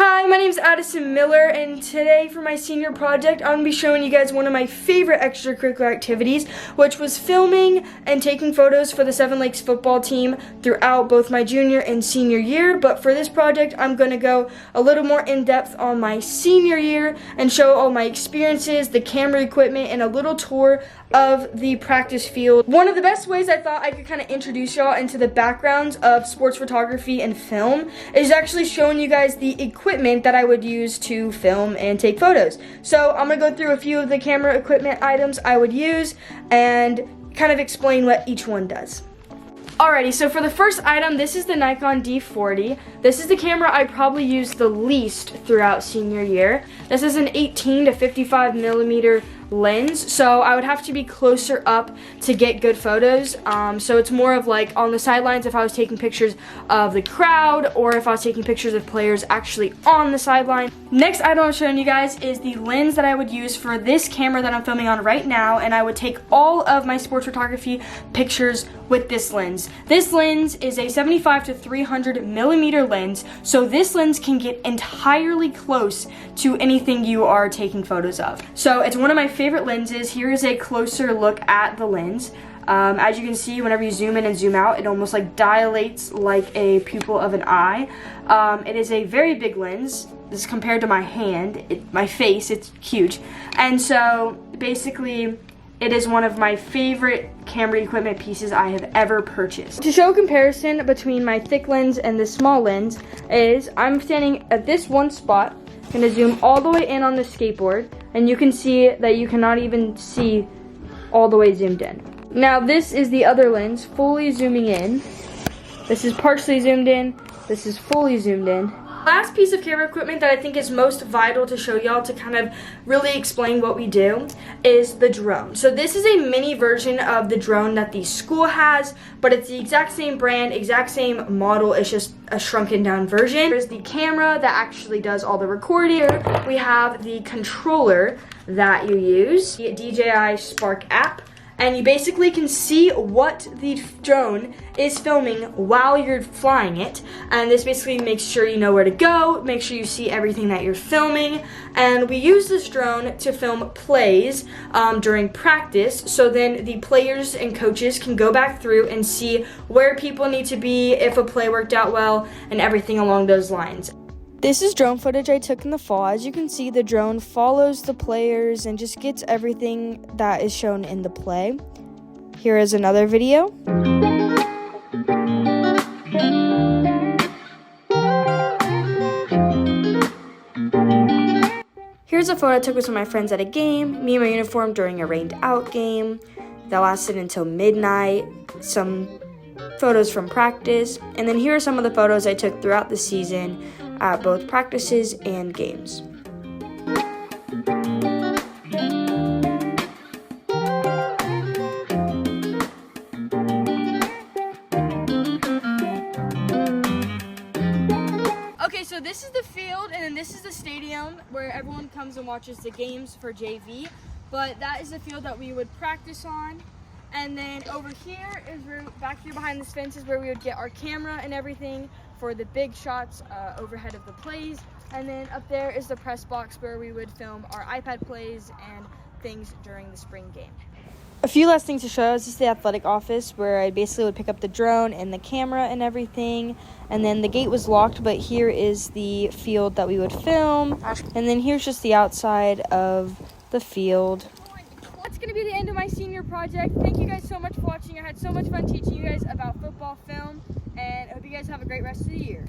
Hi, my name is Addison Miller, and today for my senior project, I'm going to be showing you guys one of my favorite extracurricular activities, which was filming and taking photos for the Seven Lakes football team throughout both my junior and senior year. But for this project, I'm going to go a little more in-depth on my senior year and show all my experiences, the camera equipment, and a little tour of the practice field. One of the best ways I thought I could kind of introduce y'all into the backgrounds of sports photography and film is actually showing you guys the equipment that I would use to film and take photos. So I'm gonna go through a few of the camera equipment items I would use and kind of explain what each one does. Alrighty, so for the first item, this is the Nikon D40. This is the camera I probably used the least throughout senior year. This is an 18 to 55 millimeter lens, so I would have to be closer up to get good photos. So it's more of like on the sidelines if I was taking pictures of the crowd or if I was taking pictures of players actually on the sideline. Next item I'm showing you guys is the lens that I would use for this camera that I'm filming on right now, and I would take all of my sports photography pictures with this lens. This lens is a 75 to 300 millimeter lens, so this lens can get entirely close to anything you are taking photos of. So it's one of my favorite lenses. Here is a closer look at the lens. As you can see, whenever you zoom in and zoom out, it almost like dilates like a pupil of an eye. It is a very big lens. This is compared to my hand, my face, it's huge. And so basically, it is one of my favorite camera equipment pieces I have ever purchased. To show a comparison between my thick lens and this small lens is I'm standing at this one spot. I'm gonna zoom all the way in on the skateboard, and you can see that you cannot even see all the way zoomed in. Now this is the other lens, fully zooming in. This is partially zoomed in, this is fully zoomed in. Last piece of camera equipment that I think is most vital to show y'all to kind of really explain what we do is the drone. So this is a mini version of the drone that the school has, but it's the exact same brand, exact same model, it's just a shrunken down version. There's the camera that actually does all the recording. We have the controller that you use, the DJI Spark app. And you basically can see what the drone is filming while you're flying it. And this basically makes sure you know where to go, make sure you see everything that you're filming. And we use this drone to film plays during practice. So then the players and coaches can go back through and see where people need to be, if a play worked out well, and everything along those lines. This is drone footage I took in the fall. As you can see, the drone follows the players and just gets everything that is shown in the play. Here is another video. Here's a photo I took with some of my friends at a game, me in my uniform during a rained out game that lasted until midnight, some photos from practice, and then here are some of the photos I took throughout the season at both practices and games. Okay, so this is the field, and then this is the stadium where everyone comes and watches the games for JV, but that is the field that we would practice on. And then over here is where, back here behind this fence is where we would get our camera and everything for the big shots overhead of the plays. And then up there is the press box where we would film our iPad plays and things during the spring game. A few last things to show is just the athletic office where I basically would pick up the drone and the camera and everything. And then the gate was locked, but here is the field that we would film. And then here's just the outside of the field. That's going to be the end of my senior project. Thank you guys so much for watching. I had so much fun teaching you guys about football film, and I hope you guys have a great rest of the year.